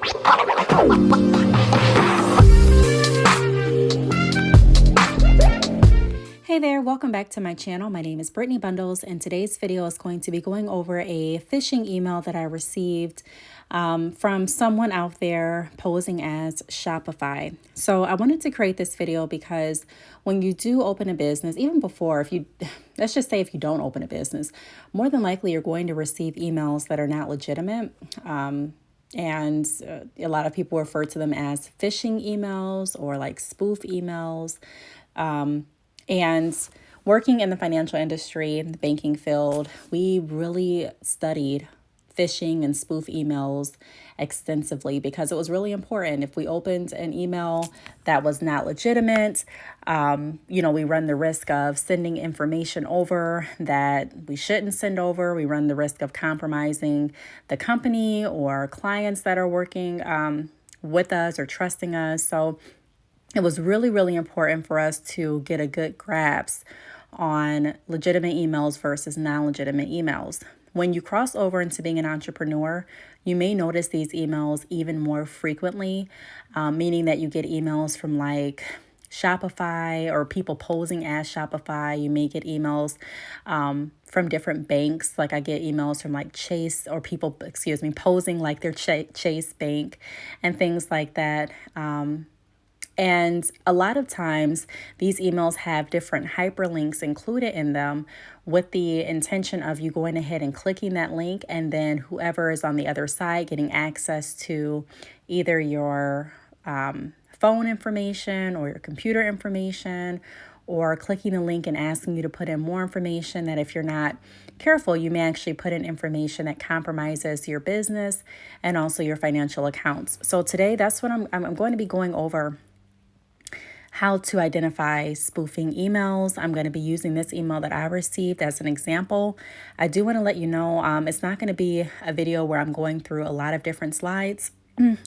Hey there, welcome back to my channel. My name is Brittney Bundles, and today's video is going to be going over a phishing email that I received from someone out there posing as Shopify. So I wanted to create this video because when you do open a business, even before, let's just say if you don't open a business, more than likely you're going to receive emails that are not legitimate. And a lot of people refer to them as phishing emails or like spoof emails. And working in the financial industry, in the banking field, we really studied phishing and spoof emails extensively because it was really important. If we opened an email that was not legitimate, we run the risk of sending information over that we shouldn't send over. We run the risk of compromising the company or clients that are working with us or trusting us. So it was really, really important for us to get a good grasp on legitimate emails versus non-legitimate emails. When you cross over into being an entrepreneur, you may notice these emails even more frequently, meaning that you get emails from like Shopify or people posing as Shopify. You may get emails from different banks. Like I get emails from like Chase or people, posing like they're Chase Bank and things like that. And a lot of times these emails have different hyperlinks included in them with the intention of you going ahead and clicking that link, and then whoever is on the other side getting access to either your phone information or your computer information, or clicking the link and asking you to put in more information that if you're not careful, you may actually put in information that compromises your business and also your financial accounts. So today, that's what I'm going to be going over. How to identify spoofing emails. I'm going to be using this email that I received as an example. I do want to let you know it's not going to be a video where I'm going through a lot of different slides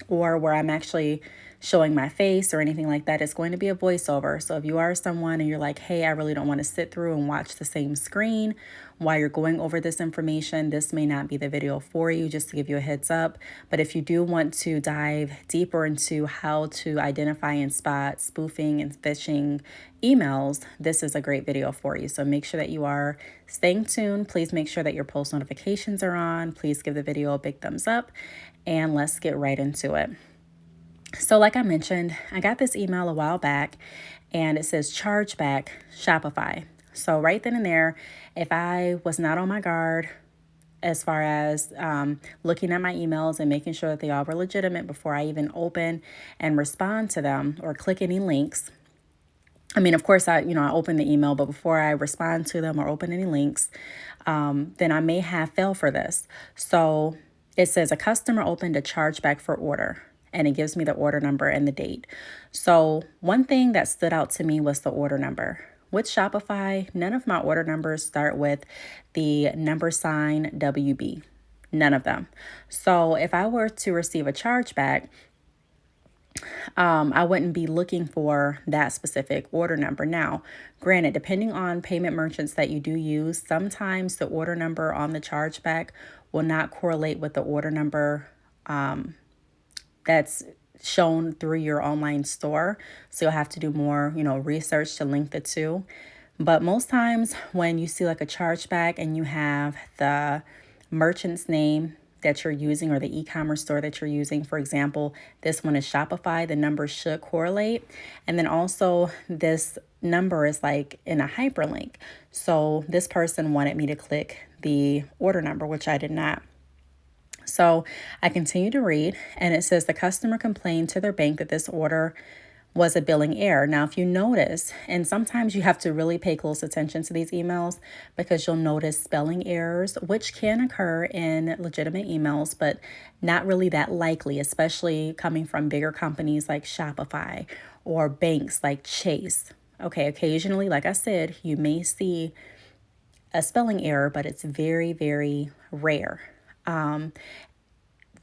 or where I'm actually showing my face or anything like that. It's going to be a voiceover. So if you are someone and you're like, hey, I really don't want to sit through and watch the same screen while you're going over this information, this may not be the video for you, just to give you a heads up. But if you do want to dive deeper into how to identify and spot spoofing and phishing emails, this is a great video for you. So make sure that you are staying tuned. Please make sure that your post notifications are on. Please give the video a big thumbs up, and let's get right into it. So like I mentioned, I got this email a while back and it says chargeback Shopify. So right then and there, if I was not on my guard as far as looking at my emails and making sure that they all were legitimate before I even open and respond to them or click any links. I mean, of course, I open the email, but before I respond to them or open any links, then I may have fell for this. So it says a customer opened a chargeback for order, and it gives me the order number and the date. So one thing that stood out to me was the order number. With Shopify, none of my order numbers start with the number sign WB. None of them. So if I were to receive a chargeback, I wouldn't be looking for that specific order number. Now, granted, depending on payment merchants that you do use, sometimes the order number on the chargeback will not correlate with the order number that's shown through your online store. So you'll have to do more, research to link the two. But most times when you see like a chargeback and you have the merchant's name that you're using or the e-commerce store that you're using, for example, this one is Shopify, the numbers should correlate. And then also this number is like in a hyperlink. So this person wanted me to click the order number, which I did not. So I continue to read, and it says the customer complained to their bank that this order was a billing error. Now, if you notice, and sometimes you have to really pay close attention to these emails because you'll notice spelling errors, which can occur in legitimate emails, but not really that likely, especially coming from bigger companies like Shopify or banks like Chase. Okay, occasionally, like I said, you may see a spelling error, but it's very, very rare.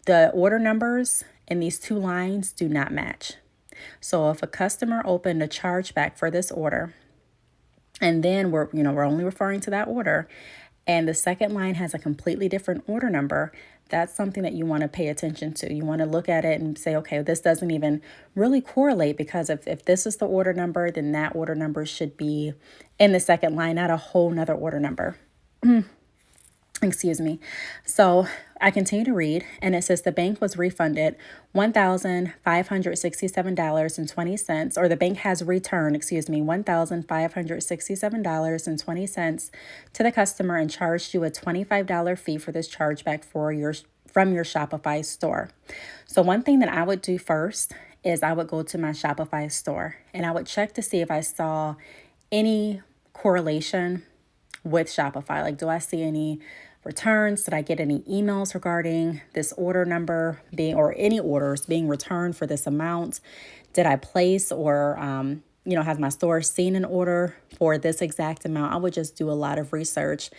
The order numbers in these two lines do not match. So if a customer opened a chargeback for this order, and then we're only referring to that order, and the second line has a completely different order number, that's something that you want to pay attention to. You want to look at it and say, okay, this doesn't even really correlate, because if this is the order number, then that order number should be in the second line, not a whole nother order number. Excuse me. So I continue to read, and it says the bank was refunded $1,567.20, or the bank has returned, $1,567.20 to the customer and charged you a $25 fee for this chargeback from your Shopify store. So one thing that I would do first is I would go to my Shopify store and I would check to see if I saw any correlation with Shopify. Like, do I see any returns? Did I get any emails regarding this order number being, or any orders being returned for this amount? Did I place or, has my store seen an order for this exact amount? I would just do a lot of research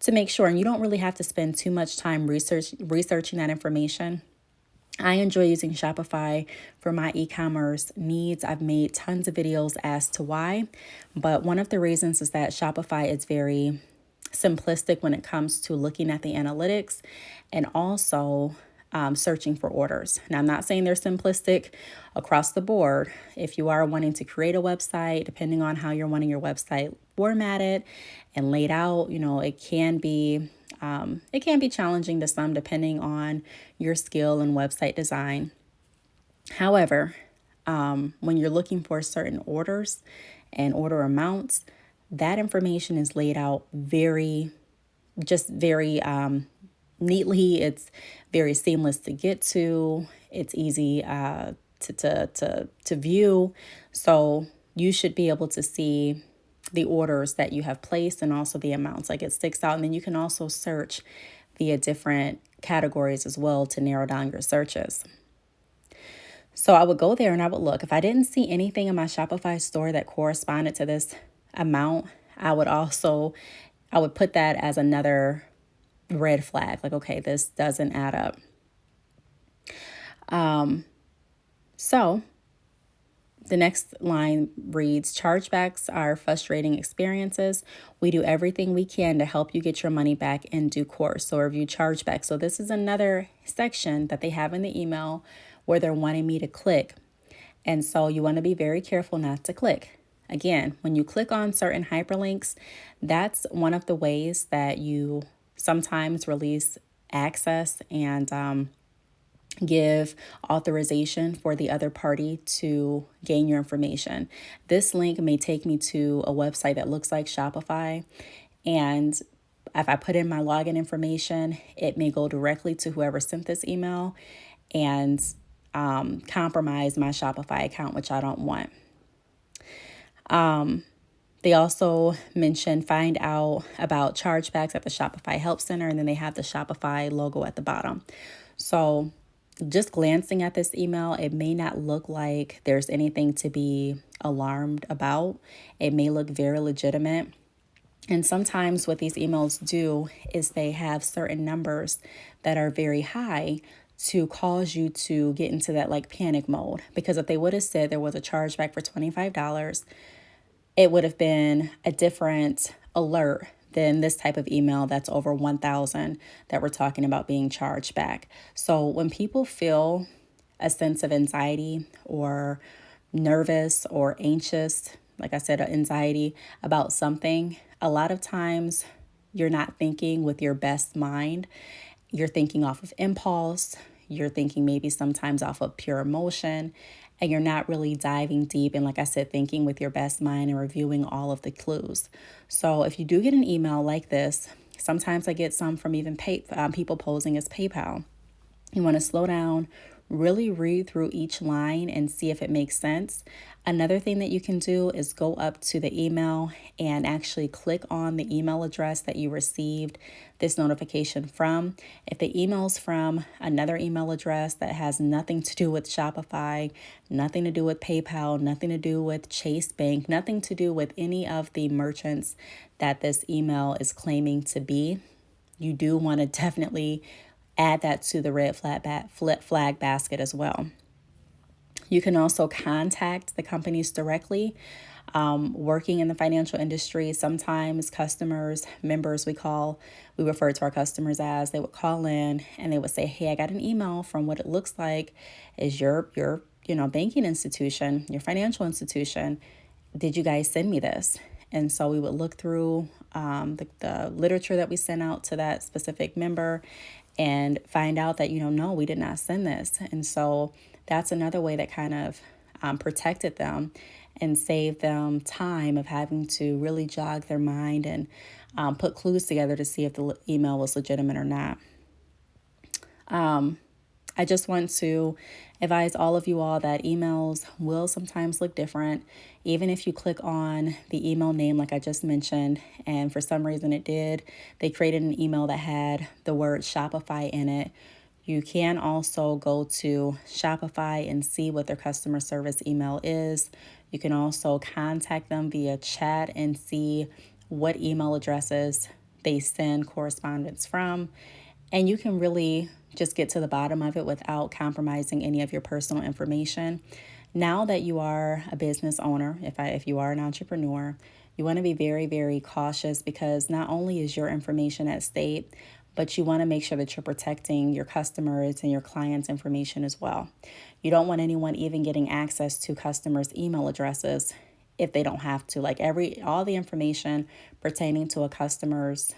to make sure, and you don't really have to spend too much time researching that information. I enjoy using Shopify for my e-commerce needs. I've made tons of videos as to why, but one of the reasons is that Shopify is very simplistic when it comes to looking at the analytics and also searching for orders. Now, I'm not saying they're simplistic across the board. If you are wanting to create a website, depending on how you're wanting your website formatted and laid out, it can be challenging to some depending on your skill in website design. However, when you're looking for certain orders and order amounts, that information is laid out very neatly. It's very seamless to get to. It's easy to view. So you should be able to see the orders that you have placed and also the amounts. Like, it sticks out. And then you can also search via different categories as well to narrow down your searches. So I would go there and I would look. If I didn't see anything in my Shopify store that corresponded to this amount, I would put that as another red flag. Like, okay, this doesn't add up. So the next line reads, chargebacks are frustrating experiences. We do everything we can to help you get your money back in due course. So review chargebacks. So this is another section that they have in the email where they're wanting me to click. And so you want to be very careful not to click. Again, when you click on certain hyperlinks, that's one of the ways that you sometimes release access and give authorization for the other party to gain your information. This link may take me to a website that looks like Shopify, and if I put in my login information, it may go directly to whoever sent this email and compromise my Shopify account, which I don't want. They also mention find out about chargebacks at the Shopify Help Center, and then they have the Shopify logo at the bottom. So just glancing at this email, it may not look like there's anything to be alarmed about. It may look very legitimate. And sometimes what these emails do is they have certain numbers that are very high to cause you to get into that like panic mode. Because if they would have said there was a chargeback for $25, it would have been a different alert than this type of email that's over 1,000 that we're talking about being charged back. So when people feel a sense of anxiety or nervous or anxious, like I said, anxiety about something, a lot of times you're not thinking with your best mind. You're thinking off of impulse. You're thinking maybe sometimes off of pure emotion. And you're not really diving deep and, like I said, thinking with your best mind and reviewing all of the clues. So if you do get an email like this, sometimes I get some from even people posing as PayPal. You want to slow down, really read through each line and see if it makes sense. Another thing that you can do is go up to the email and actually click on the email address that you received this notification from. If the email's from another email address that has nothing to do with Shopify, nothing to do with PayPal, nothing to do with Chase Bank, nothing to do with any of the merchants that this email is claiming to be, you do want to definitely add that to the red flag basket as well. You can also contact the companies directly. Working in the financial industry, sometimes customers, members, we refer to our customers as, they would call in and they would say, hey, I got an email from what it looks like is your banking institution, your financial institution. Did you guys send me this? And so we would look through the literature that we sent out to that specific member and find out that, no, we did not send this. And so that's another way that kind of protected them and saved them time of having to really jog their mind and put clues together to see if the email was legitimate or not. I just want to advise all of you all that emails will sometimes look different. Even if you click on the email name, like I just mentioned, and for some reason they created an email that had the word Shopify in it. You can also go to Shopify and see what their customer service email is. You can also contact them via chat and see what email addresses they send correspondence from. And you can really just get to the bottom of it without compromising any of your personal information. Now that you are a business owner, if you are an entrepreneur, you want to be very, very cautious because not only is your information at stake, but you want to make sure that you're protecting your customers and your clients' information as well. You don't want anyone even getting access to customers' email addresses if they don't have to. Like all the information pertaining to a customer's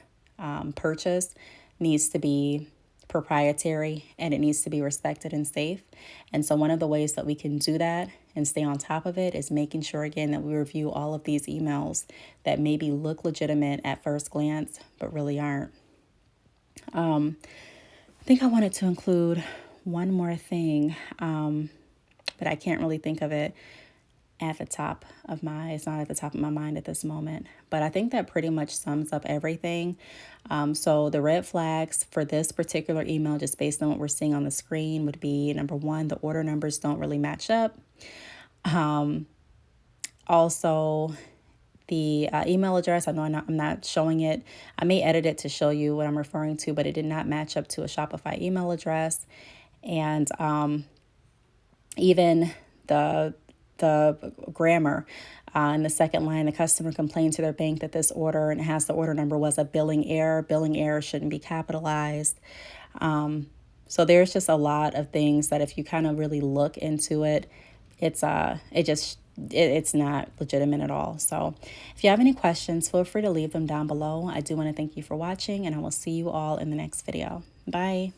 purchase needs to be proprietary and it needs to be respected and safe. And so one of the ways that we can do that and stay on top of it is making sure, again, that we review all of these emails that maybe look legitimate at first glance, but really aren't. I think I wanted to include one more thing, but I can't really think of it it's not at the top of my mind at this moment, but I think that pretty much sums up everything. So the red flags for this particular email, just based on what we're seeing on the screen, would be number one, the order numbers don't really match up. Also, the email address, I know I'm not showing it. I may edit it to show you what I'm referring to, but it did not match up to a Shopify email address. And even the grammar in the second line, the customer complained to their bank that this order, and it has the order number, was a billing error. Billing error shouldn't be capitalized. So there's just a lot of things that if you kind of really look into it, it's not legitimate at all. So if you have any questions, feel free to leave them down below. I do want to thank you for watching, and I will see you all in the next video. Bye.